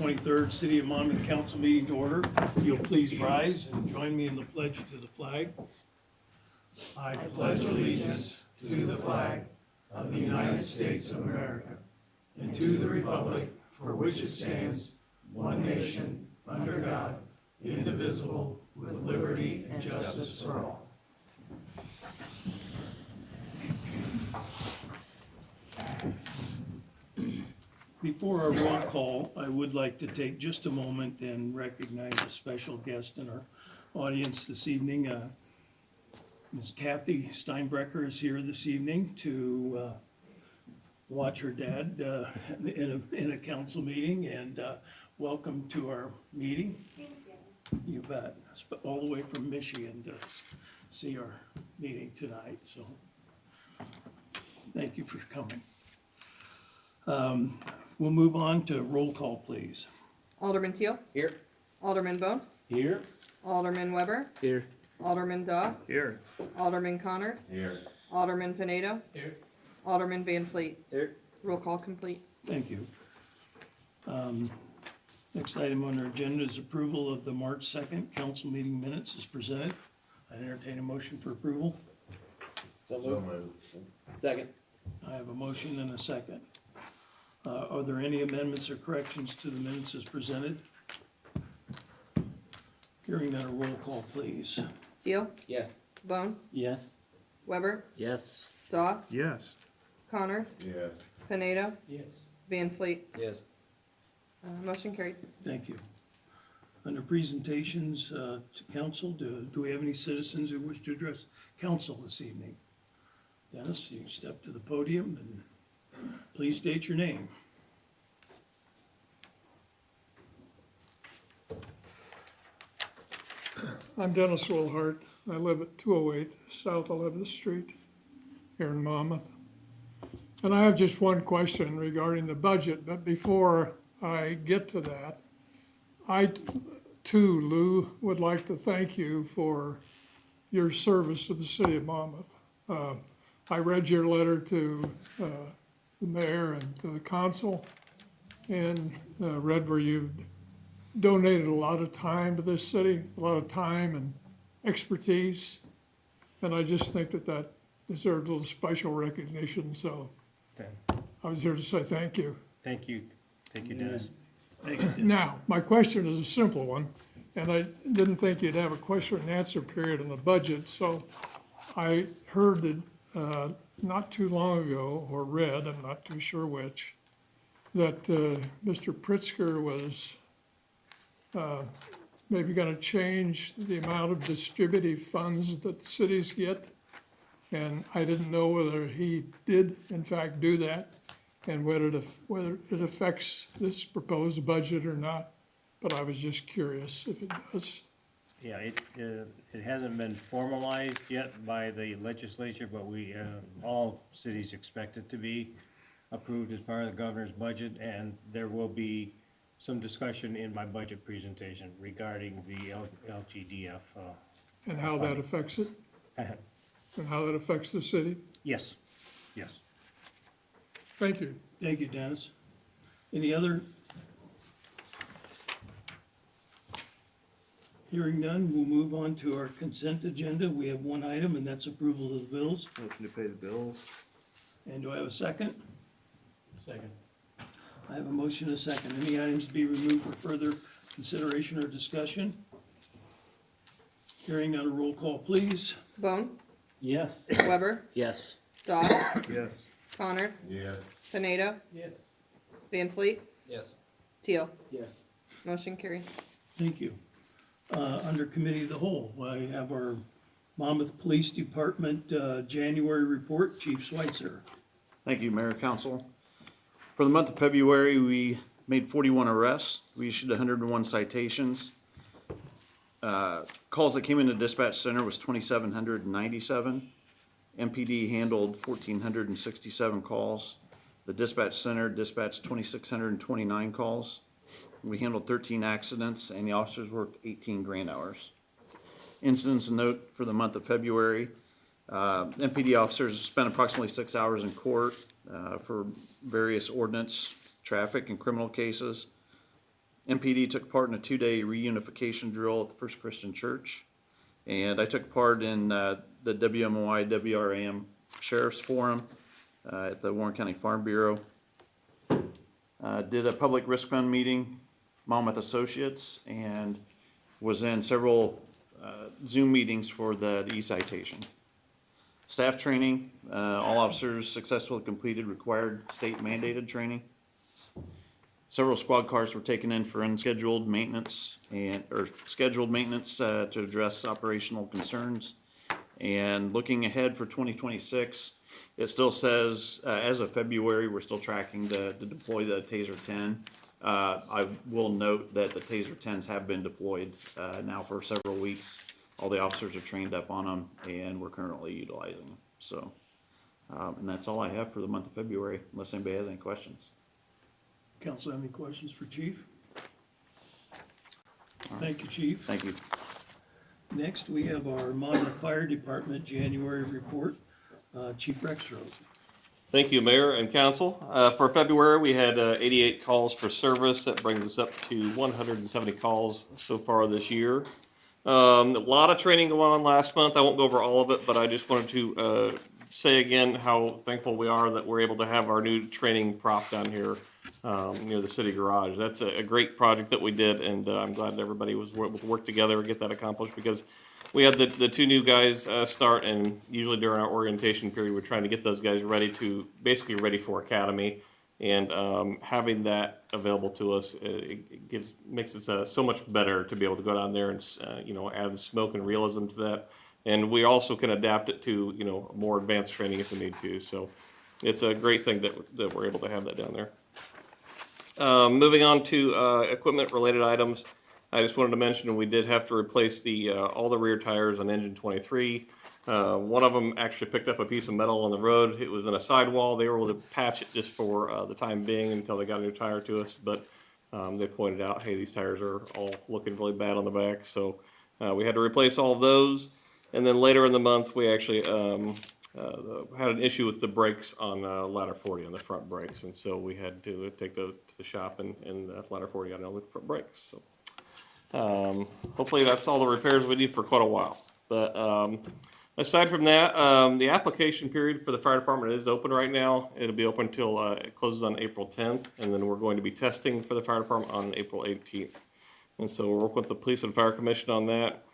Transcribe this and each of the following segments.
23rd City of Monmouth Council meeting to order. If you'll please rise and join me in the pledge to the flag. I pledge allegiance to the flag of the United States of America and to the republic for which it stands, one nation, under God, indivisible, with liberty and justice for all. Before our roll call, I would like to take just a moment and recognize a special guest in our audience this evening. Ms. Kathy Steinbrecher is here this evening to watch her dad in a council meeting, and welcome to our meeting. Thank you. You bet. All the way from Michigan to see our meeting tonight, so thank you for coming. We'll move on to roll call, please. Alderman Teal. Here. Alderman Bone. Here. Alderman Weber. Here. Alderman Daw. Here. Alderman Connor. Here. Alderman Pinedo. Here. Alderman Van Fleet. Here. Roll call complete. Thank you. Next item on our agenda is approval of the March 2nd council meeting minutes as presented. I entertain a motion for approval. So moved. Second. I have a motion and a second. Are there any amendments or corrections to the minutes as presented? Hearing none, a roll call, please. Teal. Yes. Bone. Yes. Weber. Yes. Daw. Yes. Connor. Yes. Pinedo. Yes. Van Fleet. Yes. Motion carried. Thank you. Under presentations to council, do we have any citizens who wish to address council this evening? Dennis, you can step to the podium and please state your name. I'm Dennis Wilhart. I live at 208 South 11th Street here in Monmouth. And I have just one question regarding the budget, but before I get to that, I too, Lou, would like to thank you for your service to the city of Monmouth. I read your letter to the mayor and to the council, and read where you've donated a lot of time to this city, a lot of time and expertise. And I just think that that deserves a little special recognition, so I was here to say thank you. Thank you. Thank you, Dennis. Thank you, Dennis. Now, my question is a simple one, and I didn't think you'd have a question and answer period on the budget, so I heard that not too long ago, or read, I'm not too sure which, that Mr. Pritzker was maybe gonna change the amount of distributive funds that cities get. And I didn't know whether he did in fact do that and whether it affects this proposed budget or not. But I was just curious if it does. Yeah, it hasn't been formalized yet by the legislature, but we, all cities expect it to be approved as part of the governor's budget, and there will be some discussion in my budget presentation regarding the LGDF. And how that affects it, and how that affects the city. Yes, yes. Thank you. Thank you, Dennis. Any other? Hearing none, we'll move on to our consent agenda. We have one item, and that's approval of the bills. Motion to pay the bills. And do I have a second? Second. I have a motion and a second. Any items to be removed for further consideration or discussion? Hearing none, a roll call, please. Bone. Yes. Weber. Yes. Daw. Yes. Connor. Yes. Pinedo. Yes. Van Fleet. Yes. Teal. Yes. Motion carried. Thank you. Under committee of the whole, I have our Monmouth Police Department January report. Chief Schweitzer. Thank you, Mayor, Council. For the month of February, we made 41 arrests. We issued 101 citations. Calls that came into dispatch center was 2,797. MPD handled 1,467 calls. The dispatch center dispatched 2,629 calls. We handled 13 accidents, and the officers worked 18 grant hours. Incidents of note for the month of February, MPD officers spent approximately 6 hours in court for various ordinance, traffic, and criminal cases. MPD took part in a 2-day reunification drill at the First Christian Church. And I took part in the WMOI WRAM Sheriff's Forum at the Warren County Farm Bureau. Did a public risk fund meeting, Monmouth Associates, and was in several Zoom meetings for the e-citation. Staff training, all officers successfully completed required state mandated training. Several squad cars were taken in for unscheduled maintenance or scheduled maintenance to address operational concerns. And looking ahead for 2026, it still says, as of February, we're still tracking to deploy the Taser 10. I will note that the Taser 10s have been deployed now for several weeks. All the officers are trained up on them, and we're currently utilizing them. So, and that's all I have for the month of February, unless anybody has any questions. Council have any questions for Chief? Thank you, Chief. Thank you. Next, we have our Monmouth Fire Department January report. Chief Rexroth. Thank you, Mayor and Council. For February, we had 88 calls for service. That brings us up to 170 calls so far this year. A lot of training going on last month. I won't go over all of it, but I just wanted to say again how thankful we are that we're able to have our new training prop down here near the city garage. That's a great project that we did, and I'm glad everybody was able to work together and get that accomplished, because we had the two new guys start, and usually during our orientation period, we're trying to get those guys basically ready for academy. And having that available to us, makes it so much better to be able to go down there and add the smoke and realism to that. And we also can adapt it to more advanced training if we need to. So it's a great thing that we're able to have that down there. Moving on to equipment related items, I just wanted to mention we did have to replace all the rear tires on engine 23. One of them actually picked up a piece of metal on the road. It was in a sidewall. They were able to patch it just for the time being until they got a new tire to us. But they pointed out, hey, these tires are all looking really bad on the back. So we had to replace all of those. And then later in the month, we actually had an issue with the brakes on ladder 40 on the front brakes. And so we had to take those to the shop, and the ladder 40 got on the front brakes. So hopefully that's all the repairs we need for quite a while. But aside from that, the application period for the fire department is open right now. It'll be open until it closes on April 10th, and then we're going to be testing for the fire department on April 18th. And so we're working with the Police and Fire Commission on that.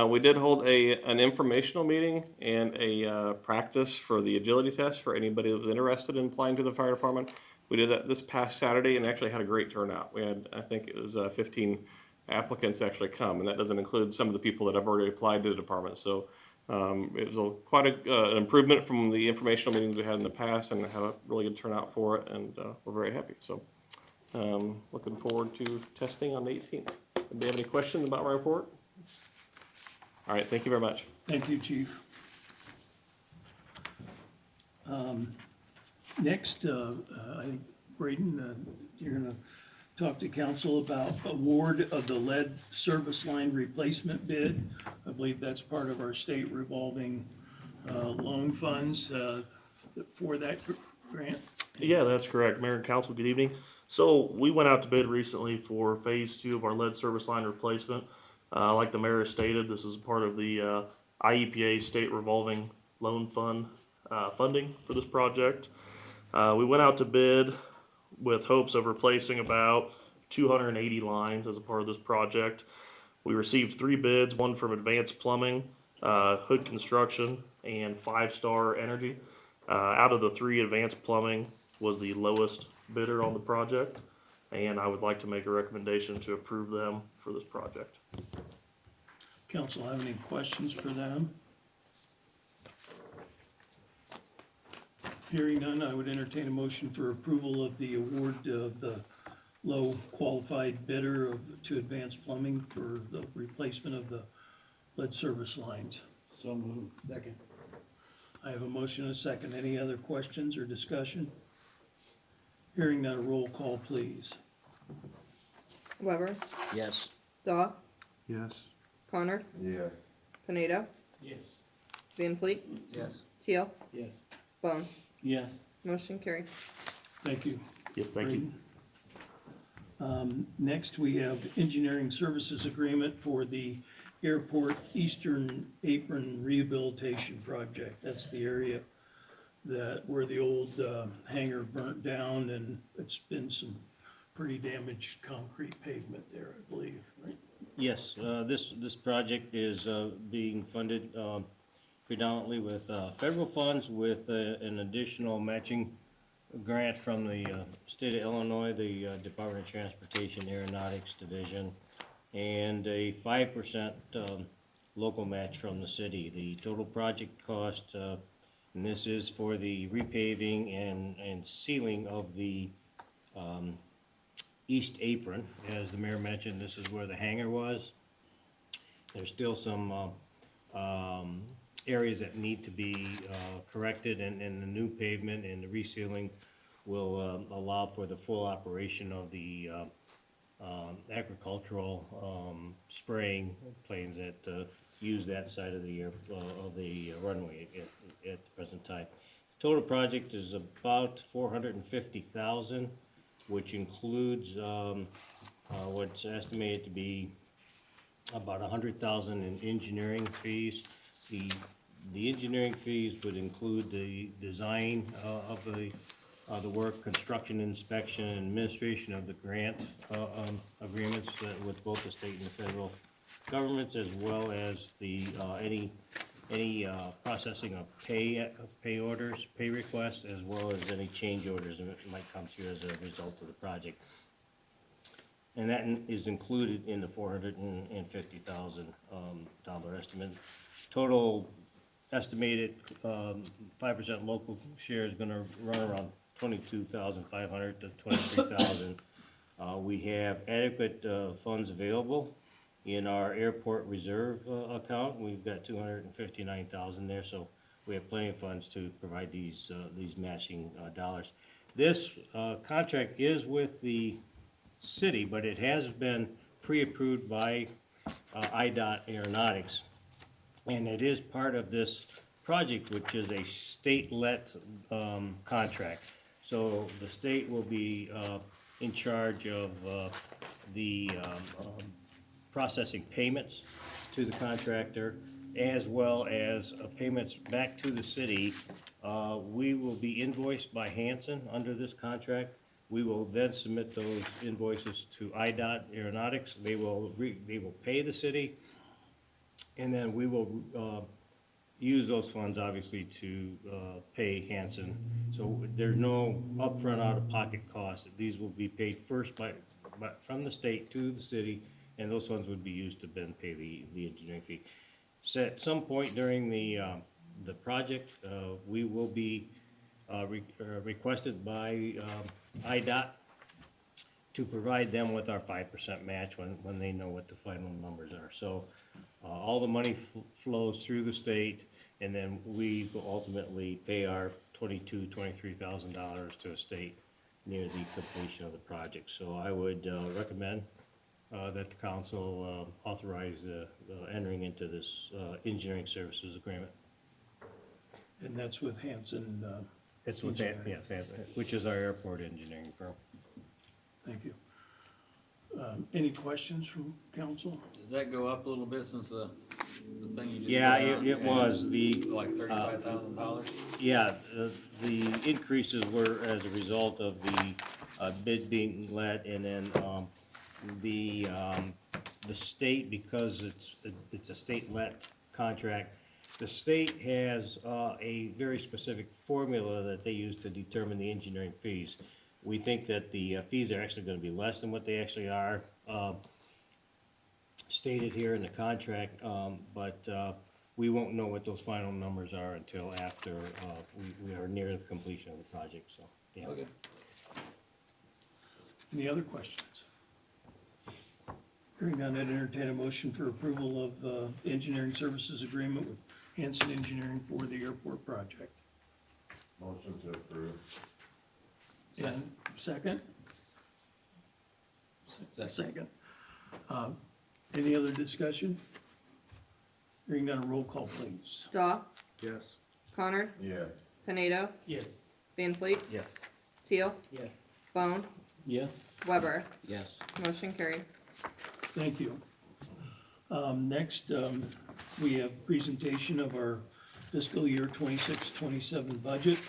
We did hold an informational meeting and a practice for the agility test for anybody that was interested in applying to the fire department. We did that this past Saturday and actually had a great turnout. We had, I think it was 15 applicants actually come, and that doesn't include some of the people that have already applied to the department. So it was quite an improvement from the informational meetings we had in the past, and had a really good turnout for it, and we're very happy. So looking forward to testing on the 18th. Anybody have any questions about my report? All right, thank you very much. Thank you, Chief. Next, I think, Braden, you're gonna talk to council about award of the lead service line replacement bid. I believe that's part of our state revolving loan funds for that grant. Yeah, that's correct. Mayor and council, good evening. So we went out to bid recently for phase 2 of our lead service line replacement. Like the mayor has stated, this is part of the IEPA state revolving loan fund funding for this project. We went out to bid with hopes of replacing about 280 lines as a part of this project. We received 3 bids, one from Advanced Plumbing, Hood Construction, and 5 Star Energy. Out of the 3, Advanced Plumbing was the lowest bidder on the project, and I would like to make a recommendation to approve them for this project. Council have any questions for them? Hearing none, I would entertain a motion for approval of the award of the low qualified bidder to Advanced Plumbing for the replacement of the lead service lines. So moved. Second. I have a motion and a second. Any other questions or discussion? Hearing none, a roll call, please. Weber, Yes. Daw, Yes. Connor, Yeah. Pineda, Yes. Van Fleet, Yes. Teal, Yes. Bone. Yes. Motion carried. Thank you. Yep, thank you. Braden. Next, we have engineering services agreement for the airport eastern apron rehabilitation project. That's the area where the old hangar burnt down, and it's been some pretty damaged concrete pavement there, I believe, right? Yes, this project is being funded predominantly with federal funds with an additional matching grant from the state of Illinois, the Department of Transportation Aeronautics Division, and a 5% local match from the city. The total project cost, and this is for the repaving and sealing of the east apron. As the mayor mentioned, this is where the hangar was. There's still some areas that need to be corrected, and the new pavement and the resealing will allow for the full operation of the agricultural spraying planes that use that side of the runway at the present time. Total project is about $450,000, which includes what's estimated to be about $100,000 in engineering fees. The engineering fees would include the design of the work, construction, inspection, and administration of the grant agreements with both the state and the federal governments, as well as the any processing of pay orders, pay requests, as well as any change orders that might come through as a result of the project. And that is included in the $450,000 estimate. Total estimated 5% local share is gonna run around $22,500 to $23,000. We have adequate funds available in our airport reserve account. We've got $259,000 there, so we have plenty of funds to provide these matching dollars. This contract is with the city, but it has been pre-approved by IDOT Aeronautics. And it is part of this project, which is a state-let contract. So the state will be in charge of the processing payments to the contractor, as well as payments back to the city. We will be invoiced by Hanson under this contract. We will then submit those invoices to IDOT Aeronautics. They will pay the city, and then we will use those funds, obviously, to pay Hanson. So there's no upfront out-of-pocket cost. These will be paid first from the state to the city, and those funds would be used to then pay the engineering fee. So at some point during the project, we will be requested by IDOT to provide them with our 5% match when they know what the final numbers are. So all the money flows through the state, and then we will ultimately pay our $23,000 to the state near the completion of the project. So I would recommend that the council authorize entering into this engineering services agreement. And that's with Hanson, It's with that, yes, which is our airport engineering firm. thank you. Any questions from council? Did that go up a little bit since the thing you just? Yeah, put out? it was Like $35,000? yeah, the increases were as a result of the bid being let, and then the state, because it's a state-let contract, the state has a very specific formula that they use to determine the engineering fees. We think that the fees are actually gonna be less than what they actually are stated here in the contract, but we won't know what those final numbers are until after we are near the completion of the project, so, yeah. Okay. Any other questions? Hearing none, I'd entertain a motion for approval of engineering services agreement with Hanson Engineering for the airport project. Motion to approve. And second? Second. Any other discussion? Hearing none, a roll call, please. Daw, Yes. Connor, Yeah. Pineda, Yes. Van Fleet, Yes. Teal, Yes. Bone, Yes. Weber. Yes. Motion carried. Thank you. Next, we have presentation of our fiscal year 26-27 budget.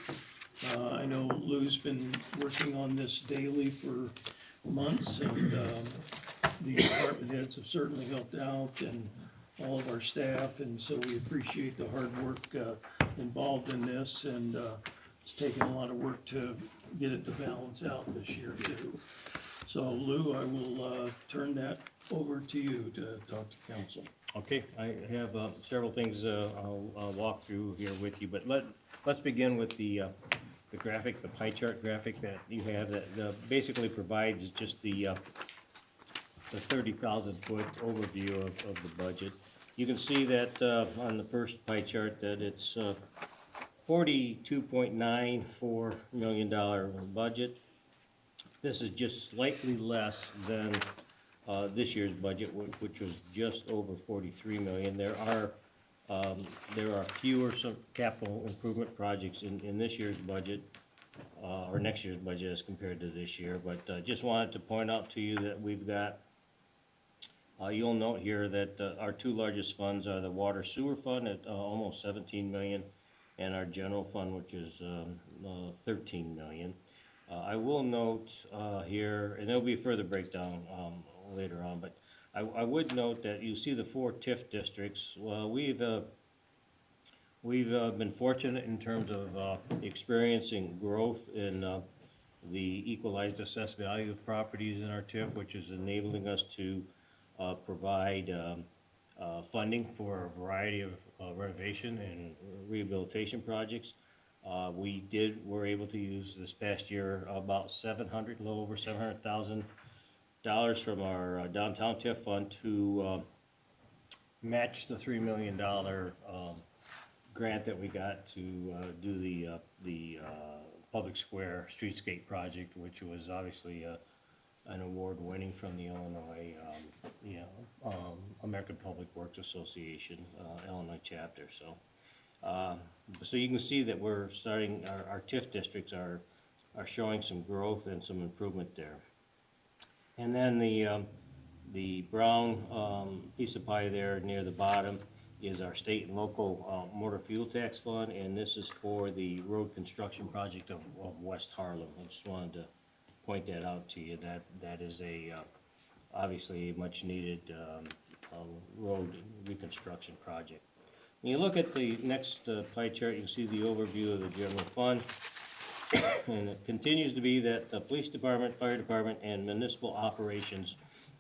I know Lou's been working on this daily for months, and the department heads have certainly helped out, and all of our staff, and so we appreciate the hard work involved in this, and it's taken a lot of work to get it to balance out this year too. So Lou, I will turn that over to you to talk to council. Okay, I have several things I'll walk through here with you, but let's begin with the graphic, the pie chart graphic that you have that basically provides just the 30,000 foot overview of the budget. You can see that on the first pie chart that it's $42.94 million budget. This is just slightly less than this year's budget, which was just over 43 million. There are fewer some capital improvement projects in this year's budget, or next year's budget as compared to this year, but just wanted to point out to you that we've got, you'll note here that our two largest funds are the water sewer fund at almost 17 million, and our general fund, which is 13 million. I will note here, and there'll be a further breakdown later on, but I would note that you see the 4 TIF districts. Well, we've been fortunate in terms of experiencing growth in the equalized assessed value of properties in our TIF, which is enabling us to provide funding for a variety of renovation and rehabilitation projects. We were able to use this past year about a little over $700,000 from our downtown TIF fund to match the $3 million grant that we got to do the public square streetscape project, which was obviously an award winning from the Illinois American Public Works Association Illinois chapter. So you can see that we're starting, our TIF districts are showing some growth and some improvement there. And then the brown piece of pie there near the bottom is our state and local motor fuel tax fund, and this is for the road construction project of West Harlem. I just wanted to point that out to you. That is obviously a much needed road reconstruction project. When you look at the next pie chart, you can see the overview of the general fund. And it continues to be that the police department, fire department, and municipal operations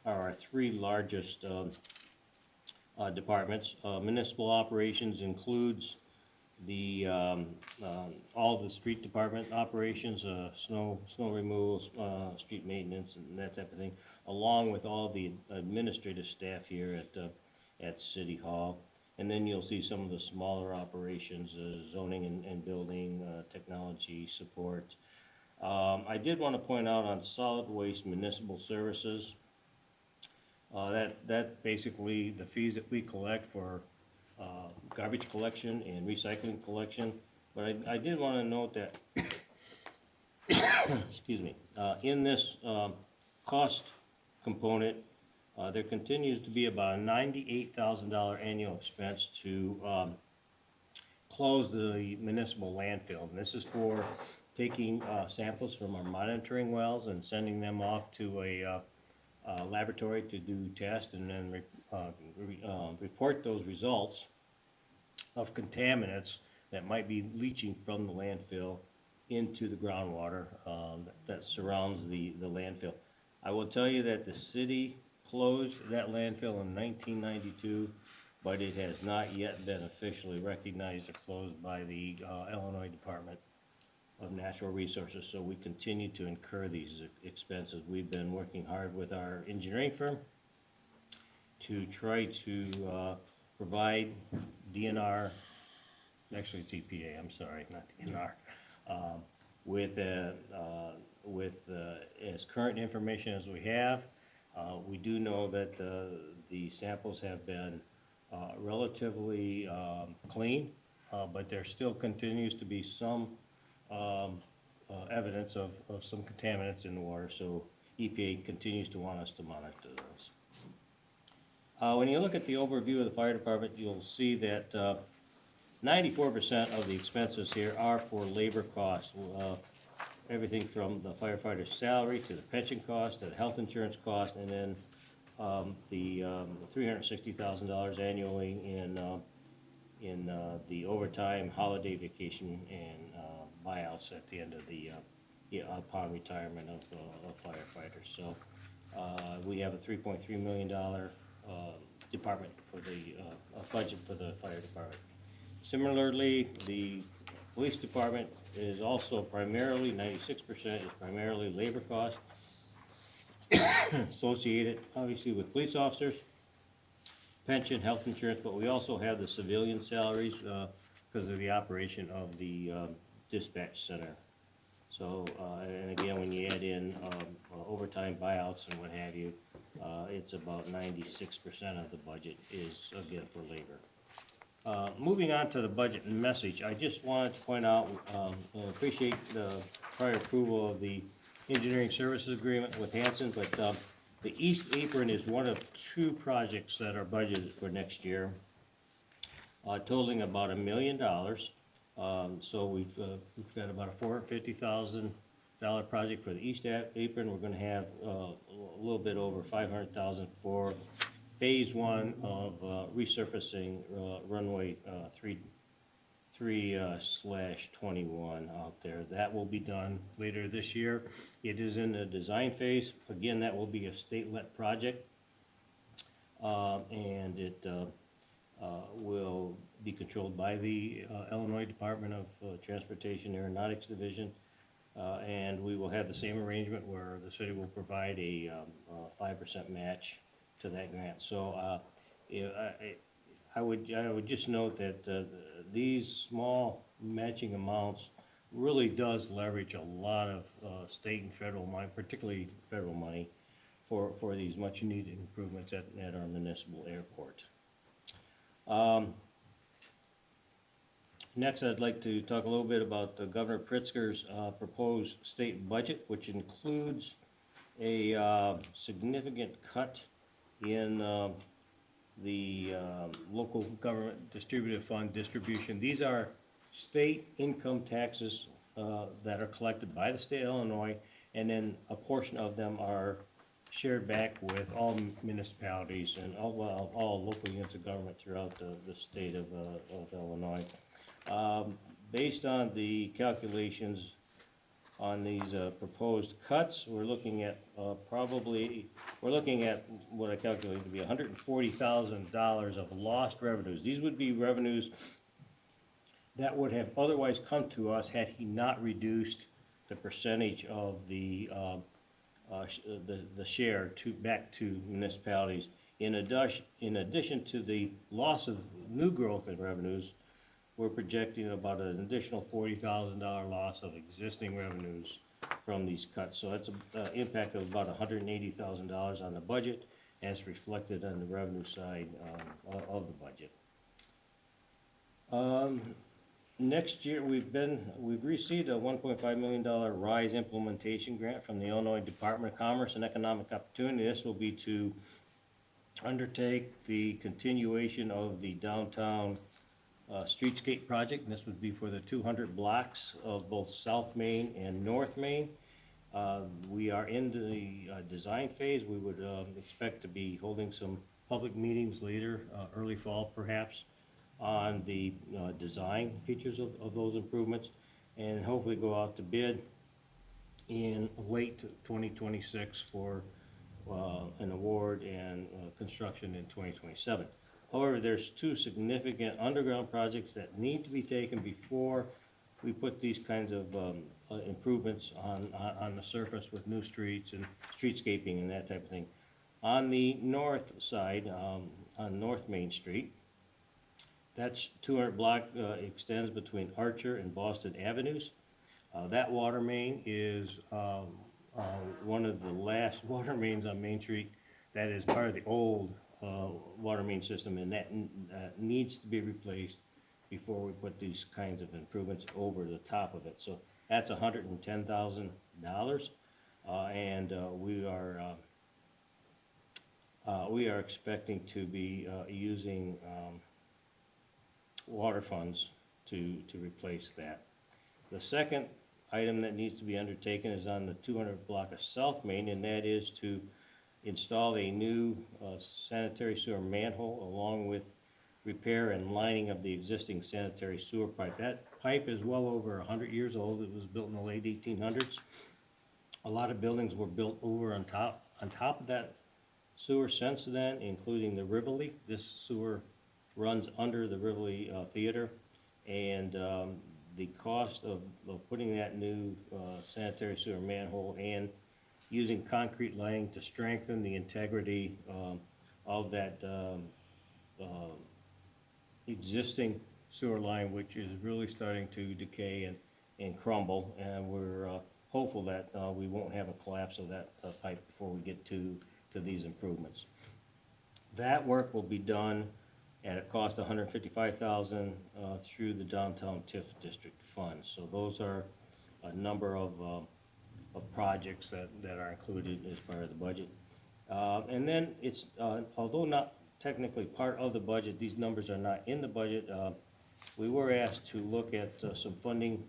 are our 3 largest departments. Municipal operations includes the all the street department operations, snow removal, street maintenance, and that type of thing, along with all the administrative staff here at City Hall. And then you'll see some of the smaller operations, zoning and building, technology support. I did want to point out on solid waste municipal services, that basically the fees that we collect for garbage collection and recycling collection. But I did want to note that, excuse me, in this cost component, there continues to be about a $98,000 annual expense to close the municipal landfill. And this is for taking samples from our monitoring wells and sending them off to a laboratory to do tests, and then report those results of contaminants that might be leaching from the landfill into the groundwater that surrounds the landfill. I will tell you that the city closed that landfill in 1992, but it has not yet been officially recognized or closed by the Illinois Department of Natural Resources, so we continue to incur these expenses. We've been working hard with our engineering firm to try to provide DNR, actually it's EPA, I'm sorry, not DNR, with as current information as we have. We do know that the samples have been relatively clean, but there still continues to be some evidence of some contaminants in the water, so EPA continues to want us to monitor those. When you look at the overview of the fire department, you'll see that 94% of the expenses here are for labor costs. Everything from the firefighter's salary to the pension cost to the health insurance cost, and then the $360,000 annually in the overtime, holiday vacation, and buyouts at the end of the upon retirement of firefighters. So we have a $3.3 million department for the budget for the fire department. Similarly, the police department is also primarily, 96% is primarily labor cost associated obviously with police officers, pension, health insurance, but we also have the civilian salaries because of the operation of the dispatch center. So, and again, when you add in overtime buyouts and what have you, it's about 96% of the budget is, again, for labor. Moving on to the budget and message, I just wanted to point out, appreciate the prior approval of the engineering services agreement with Hanson, but the East Apron is one of two projects that are budgeted for next year, totaling about $1 million. So we've got about a $450,000 project for the East Apron. We're gonna have a little bit over $500,000 for phase one of resurfacing runway 3/21 out there. That will be done later this year. It is in the design phase. Again, that will be a state-led project. And it will be controlled by the Illinois Department of Transportation Aeronautics Division. And we will have the same arrangement where the city will provide a 5% match to that grant. So I would just note that these small matching amounts really does leverage a lot of state and federal money, particularly federal money, for these much needed improvements at our municipal airport. Next, I'd like to talk a little bit about Governor Pritzker's proposed state budget, which includes a significant cut in the local government distributive fund distribution. These are state income taxes that are collected by the state of Illinois, and then a portion of them are shared back with all municipalities and all local units of government throughout the state of Illinois. Based on the calculations on these proposed cuts, we're looking at what I calculate to be $140,000 of lost revenues. These would be revenues that would have otherwise come to us had he not reduced the percentage of the share back to municipalities. In addition to the loss of new growth in revenues, we're projecting about an additional $40,000 loss of existing revenues from these cuts. So that's an impact of about $180,000 on the budget, and it's reflected on the revenue side of the budget. Next year, we've received a $1.5 million RISE implementation grant from the Illinois Department of Commerce and Economic Opportunity. This will be to undertake the continuation of the downtown streetscape project, and this would be for the 200 blocks of both South Main and North Main. We are in the design phase. We would expect to be holding some public meetings later, early fall perhaps, on the design features of those improvements, and hopefully go out to bid in late 2026 for an award and construction in 2027. However, there's two significant underground projects that need to be taken before we put these kinds of improvements on the surface with new streets and streetscaping and that type of thing. On the north side, on North Main Street, that's 200 block extends between Archer and Boston Avenues. That water main is one of the last water mains on Main Street that is part of the old water main system, and that needs to be replaced before we put these kinds of improvements over the top of it. So That's $110,000. And we are expecting to be using water funds to replace that. The second item that needs to be undertaken is on the 200 block of South Main, and that is to install a new sanitary sewer manhole along with repair and lining of the existing sanitary sewer pipe. That pipe is well over 100 years old. It was built in the late 1800s. A lot of buildings were built over on top of that sewer since then, including the Rivoli. This sewer runs under the Rivoli Theater, and the cost of putting that new sanitary sewer manhole and using concrete lining to strengthen the integrity of that existing sewer line, which is really starting to decay and crumble, and we're hopeful that we won't have a collapse of that pipe before we get to these improvements. That work will be done at a cost of $155,000 through the Downtown TIF District Fund. So those are a number of projects that are included as part of the budget. And then it's, although not technically part of the budget, these numbers are not in the budget. We were asked to look at some funding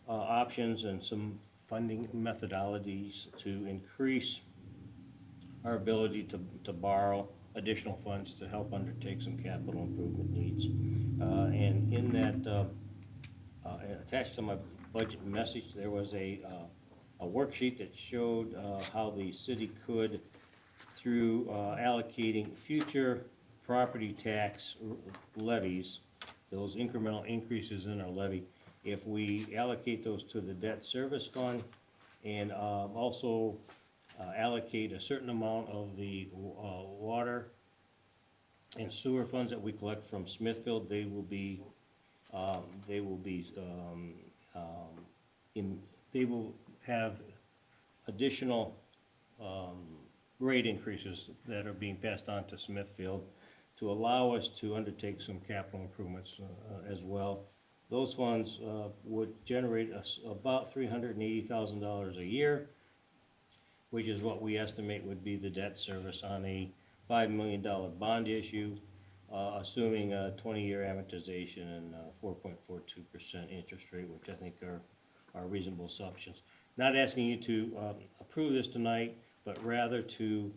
options and some funding methodologies to increase our ability to borrow additional funds to help undertake some capital improvement needs. And in that, attached to my budget message, there was a worksheet that showed how the city could, through allocating future property tax levies, those incremental increases in our levy, if we allocate those to the debt service fund and also allocate a certain amount of the water and sewer funds that we collect from Smithfield, they will have additional rate increases that are being passed on to Smithfield to allow us to undertake some capital improvements as well. Those funds would generate us about $380,000 a year, which is what we estimate would be the debt service on a $5 million bond issue, assuming a 20-year amortization and 4.42% interest rate, which I think are reasonable assumptions. Not asking you to approve this tonight, but rather to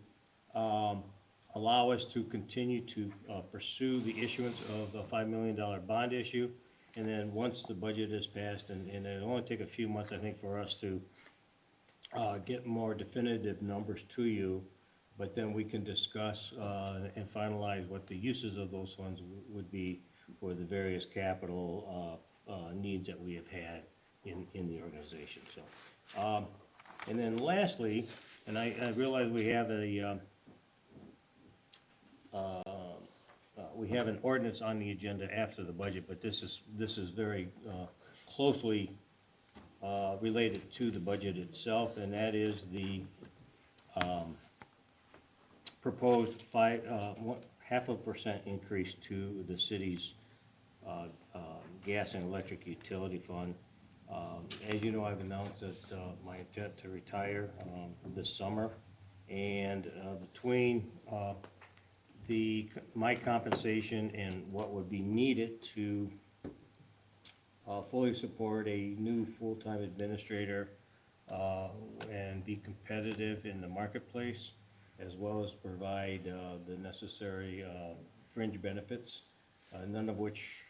allow us to continue to pursue the issuance of a $5 million bond issue. And then once the budget is passed, and it'll only take a few months, I think, for us to get more definitive numbers to you, but then we can discuss and finalize what the uses of those funds would be for the various capital needs that we have had in the organization. So, and then lastly, and I realize we have we have an ordinance on the agenda after the budget, but this is very closely related to the budget itself, and that is the proposed 0.5% increase to the city's gas and electric utility fund. As you know, I've announced that my intent to retire this summer, and between my compensation and what would be needed to fully support a new full-time administrator and be competitive in the marketplace, as well as provide the necessary fringe benefits, none of which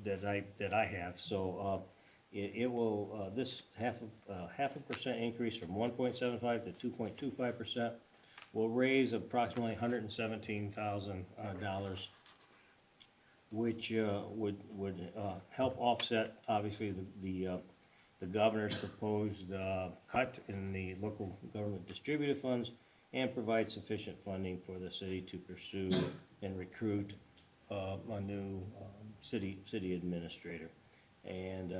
that I have. So it will this half a percent increase from 1.75 to 2.25% will raise approximately $117,000, which would help offset obviously the governor's proposed cut in the local government distributed funds, and provide sufficient funding for the city to pursue and recruit a new city administrator. And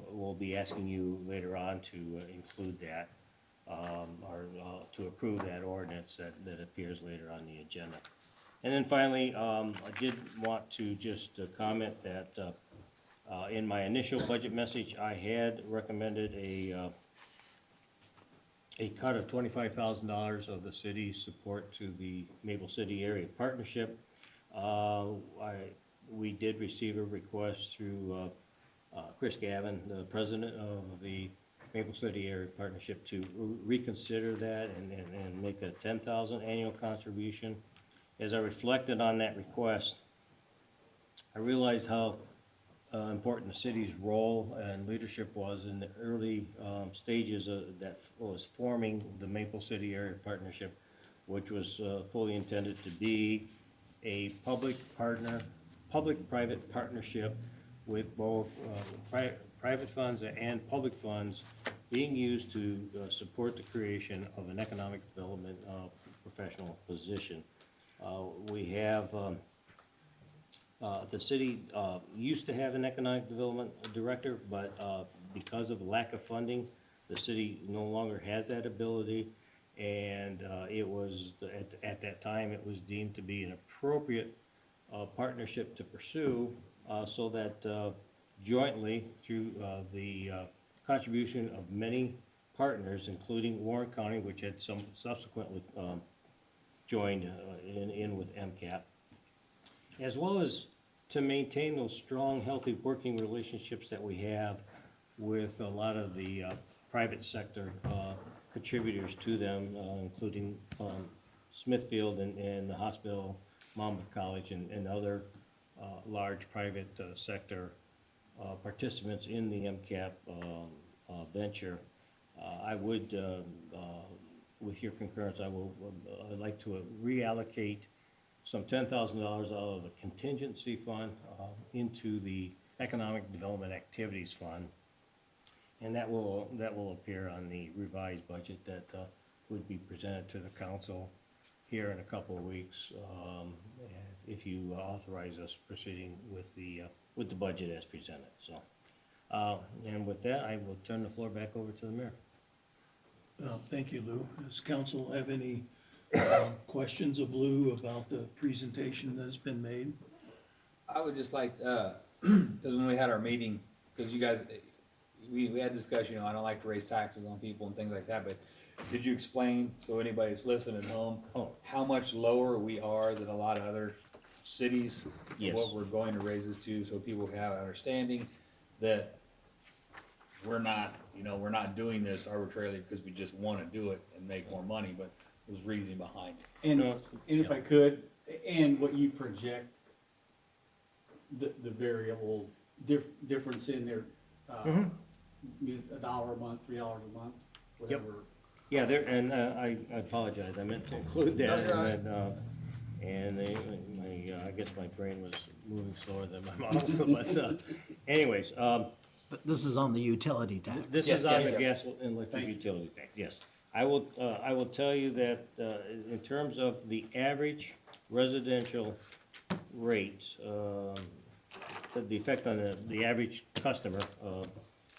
we'll be asking you later on to include that or to approve that ordinance that appears later on the agenda. And then finally, I did want to just comment that In my initial budget message, I had recommended a cut of $25,000 of the city's support to the Maple City Area Partnership. We did receive a request through Chris Gavin, the president of the Maple City Area Partnership, to reconsider that and make a $10,000 annual contribution. As I reflected on that request, I realized how important the city's role and leadership was in the early stages that was forming the Maple City Area Partnership, which was fully intended to be a public-private partnership with both private funds and public funds being used to support the creation of an economic development professional position. We have the city used to have an economic development director, but because of lack of funding, the city no longer has that ability. And it was, at that time, it was deemed to be an appropriate partnership to pursue, so that jointly, through the contribution of many partners, including Warren County, which had some subsequently joined in with MCAP, as well as to maintain those strong, healthy working relationships that we have with a lot of the private sector contributors to them, including Smithfield and the hospital, Monmouth College, and other large private sector participants in the MCAP venture. I would, with your concurrence, I'd like to reallocate some $10,000 out of the contingency fund into the Economic Development Activities Fund. And that will appear on the revised budget that would be presented to the council here in a couple of weeks, if you authorize us proceeding with the budget as presented. So, and with that, I will turn the floor back over to the mayor. Thank you, Lou. Does council have any questions of Lou about the presentation that's been made? I would just like, because when we had our meeting, because you guys, we had a discussion, you know, I don't like to raise taxes on people and things like that, but did you explain, so anybody that's listening at home, how much lower we are than a lot of other cities? Yes. What we're going to raise this to, so people have an understanding that we're not, you know, we're not doing this arbitrarily because we just want to do it and make more money, but there's reasoning behind it. And if I could, and what you project, the variable difference in there, $1 a month, $3 a month, whatever. Yeah, there, and I apologize, I meant to include that, I guess my brain was moving slower than my mouth, but anyways, But this is on the utility tax. this Yes, is on yes, the yes. gas and electric utility tax, yes. I will tell you that, in terms of the average residential rates, the effect on the average customer,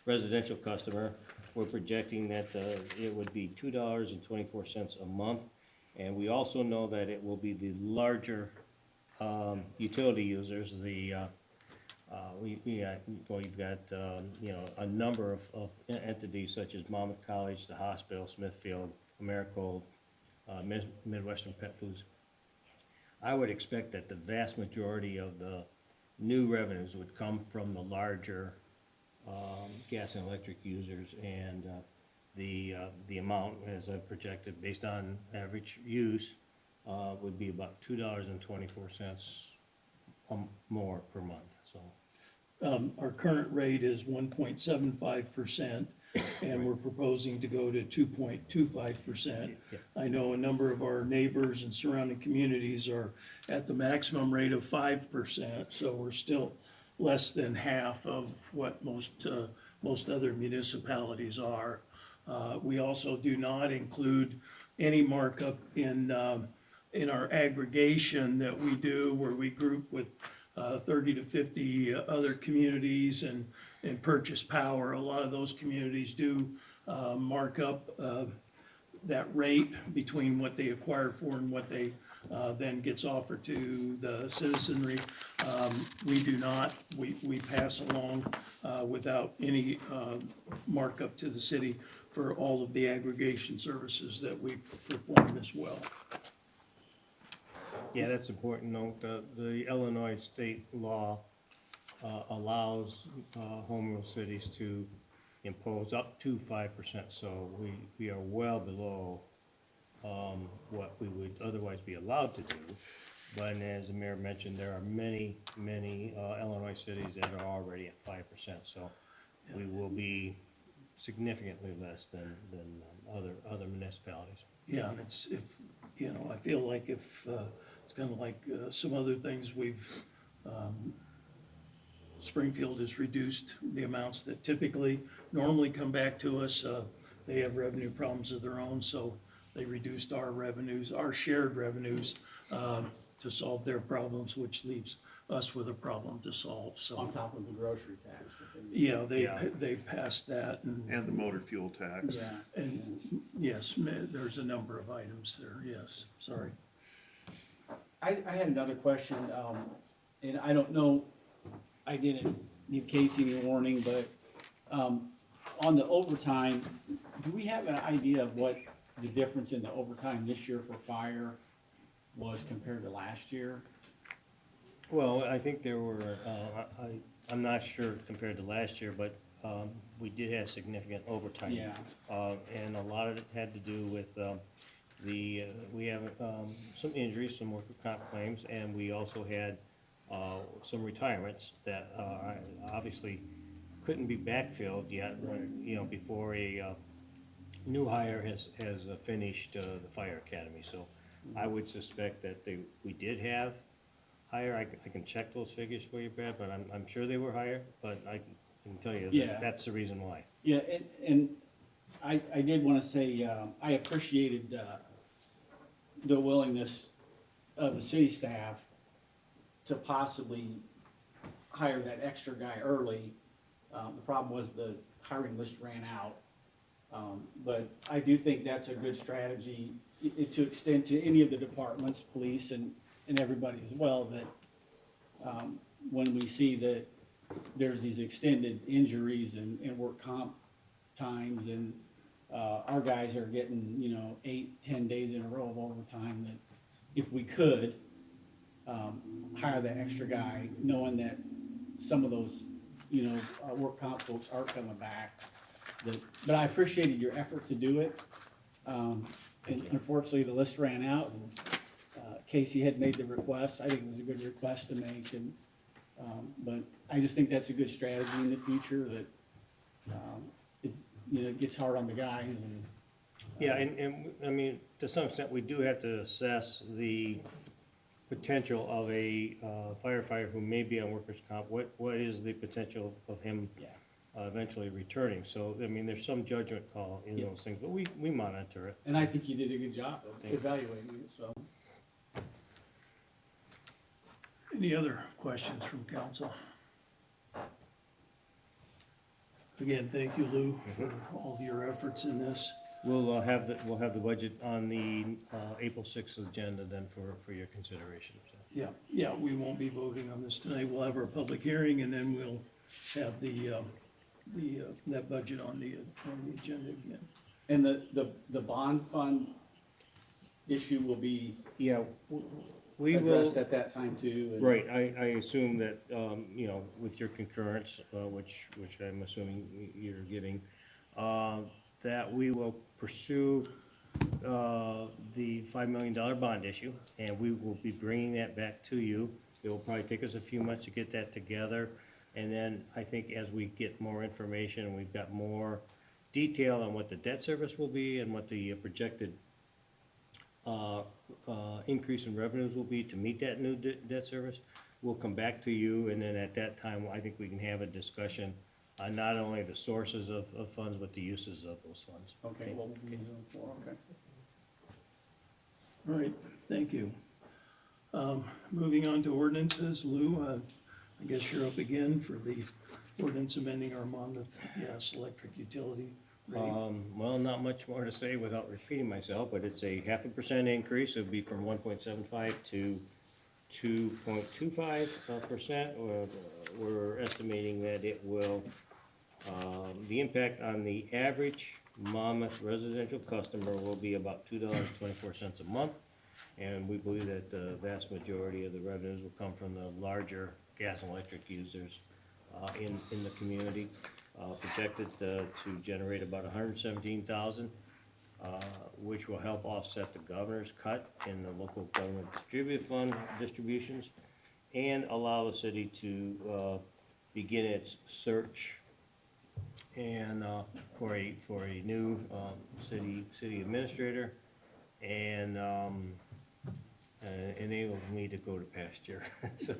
residential customer, we're projecting that, it would be $2.24 a month. And we also know that it will be the larger, utility users, you've got, you know, a number of entities such as Monmouth College, the hospital, Smithfield, Americold, Midwestern Pet Foods. I would expect that the vast majority of the new revenues would come from the larger gas and electric users, and the amount, as I've projected, based on average use, would be about $2.24 more per month, so. Our current rate is 1.75%, and we're proposing to go to 2.25%. Yeah. I know a number of our neighbors and surrounding communities are at the maximum rate of 5%, so we're still less than half of what most other municipalities are. We also do not include any markup in our aggregation that we do, where we group with 30 to 50 other communities and purchase power. A lot of those communities do mark up that rate between what they acquire for and what they then gets offered to the citizenry. We do not, we pass along without any markup to the city for all of the aggregation services that we perform as well. Yeah, that's important to note. The Illinois state law allows home rule cities to impose up to 5%, so we are well below what we would otherwise be allowed to do. But as the mayor mentioned, there are many Illinois cities that are already at 5%, so we will be significantly less than other municipalities. Yeah, and it's, if, you know, I feel like if, it's kind of like some other things we've, Springfield has reduced the amounts that typically normally come back to us. They have revenue problems of their own, so they reduced our revenues, our shared revenues, to solve their problems, which leaves us with a problem to solve, so. On top of the grocery tax. Yeah, Yeah. they passed that And the motor fuel tax. Yeah. and yes, there's a number of items there, yes, sorry. I had another question, and I don't know, I didn't give Casey any warning, but, on the overtime, do we have an idea of what the difference in the overtime this year for fire was compared to last year? Well, I think there were, I'm not sure compared to last year, but we did have significant overtime. Yeah. And a lot of it had to do with we have some injuries, some worker comp claims, and we also had some retirements that obviously couldn't be backfilled yet, you know, before a new hire has finished the fire academy. So I would suspect that we did have higher. I can check those figures for you, Brad, but I'm sure they were higher, but I can tell you Yeah. that that's the reason why. Yeah, and I did wanna say, I appreciated, the willingness of the city staff to possibly hire that extra guy early. The problem was the hiring list ran out. But I do think that's a good strategy to extend to any of the departments, police and everybody as well, that, when we see that there's these extended injuries and work comp times, and, our guys are getting, 8-10 days in a row of overtime, that if we could, hire that extra guy, knowing that some of those, our work comp folks are coming back. But I appreciated your effort to do it. And unfortunately, the list ran out, and Casey had made the request. I think it was a good request to make, and, but I just think that's a good strategy in the future, that, it's, it gets hard on the guys, and. Yeah, and I mean, to some extent, we do have to assess the potential of a firefighter who may be on workers' comp. What is the potential of him Yeah. Eventually returning? So, I mean, there's some judgment call in those things, but we monitor it. And I think you did a good job of Thank you. evaluating it, so. Any other questions from council? Again, thank you, Lou, for all of your efforts in this. We'll have the budget on the April 6th agenda then for your consideration. So. Yeah, we won't be voting on this tonight. We'll have our public hearing, and then we'll have that budget on the agenda again. And the bond fund issue will be Yeah, we will. addressed at that time too. and- Right, I assume that, with your concurrence, which I'm assuming you're getting, that we will pursue the $5 million bond issue, and we will be bringing that back to you. It will probably take us a few months to get that together, and then I think as we get more information, and we've got more detail on what the debt service will be and what the projected increase in revenues will be to meet that new debt service, we'll come back to you, and then at that time, I think we can have a discussion on not only the sources of funds, but the uses of those funds. Okay, well, okay. All right, thank you. Moving on to ordinances, Lou, I guess you're up again for the ordinance amending our Monmouth gas electric utility Well, not much more to say without repeating myself, but it's a 0.5% increase. It'll be from 1.75 to 2.25%. We're estimating that it will, the impact on the average Monmouth residential customer will be about $2.24 a month. And we believe that the vast majority of the revenues will come from the larger gas and electric users in the community. Projected to generate about 117,000, which will help offset the governor's cut in the local government distributive fund distributions, and allow the city to begin its search and for a new city administrator, and enable me to go to pasture. So.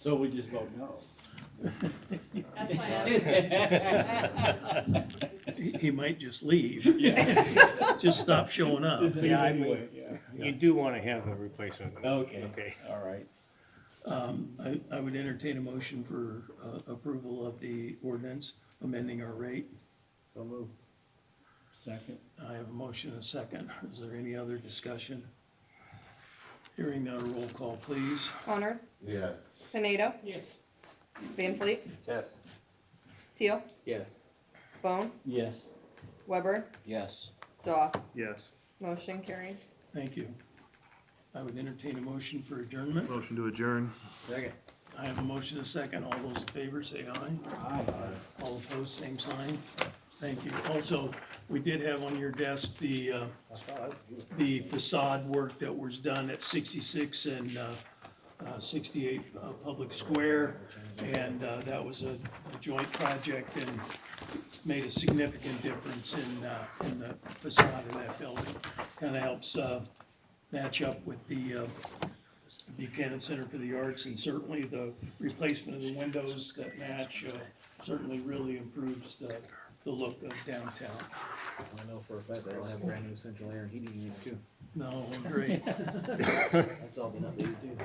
So we just vote no. He might just leave. Just stop showing up. Yeah, I mean, Anyway, yeah. you do wanna have a replacement. Okay. Okay. All right. I would entertain a motion for approval of the ordinance amending our rate. So move. Second. I have a motion and a second. Is there any other discussion? Hearing none, roll call, please. Honor, Yeah. Pineda, Yes. Van Fleet, Yes. Teal, Yes. Bone, Yes. Weber, Yes. Daw. Yes. Motion carried. Thank you. I would entertain a motion for adjournment. Motion to adjourn. Second. I have a motion and a second. All those in favor say aye. Aye. All opposed, same sign. Thank you. Also, we did have on your desk the facade work that was done at 66 and 68 Public Square. And that was a joint project and made a significant difference in the facade of that building. Kind of helps match up with the Buchanan Center for the Arts, and certainly the replacement of the windows that match certainly really improves the look of downtown. I know for a fact they'll have brand new central air and heating units too. No, great. That's all been updated too.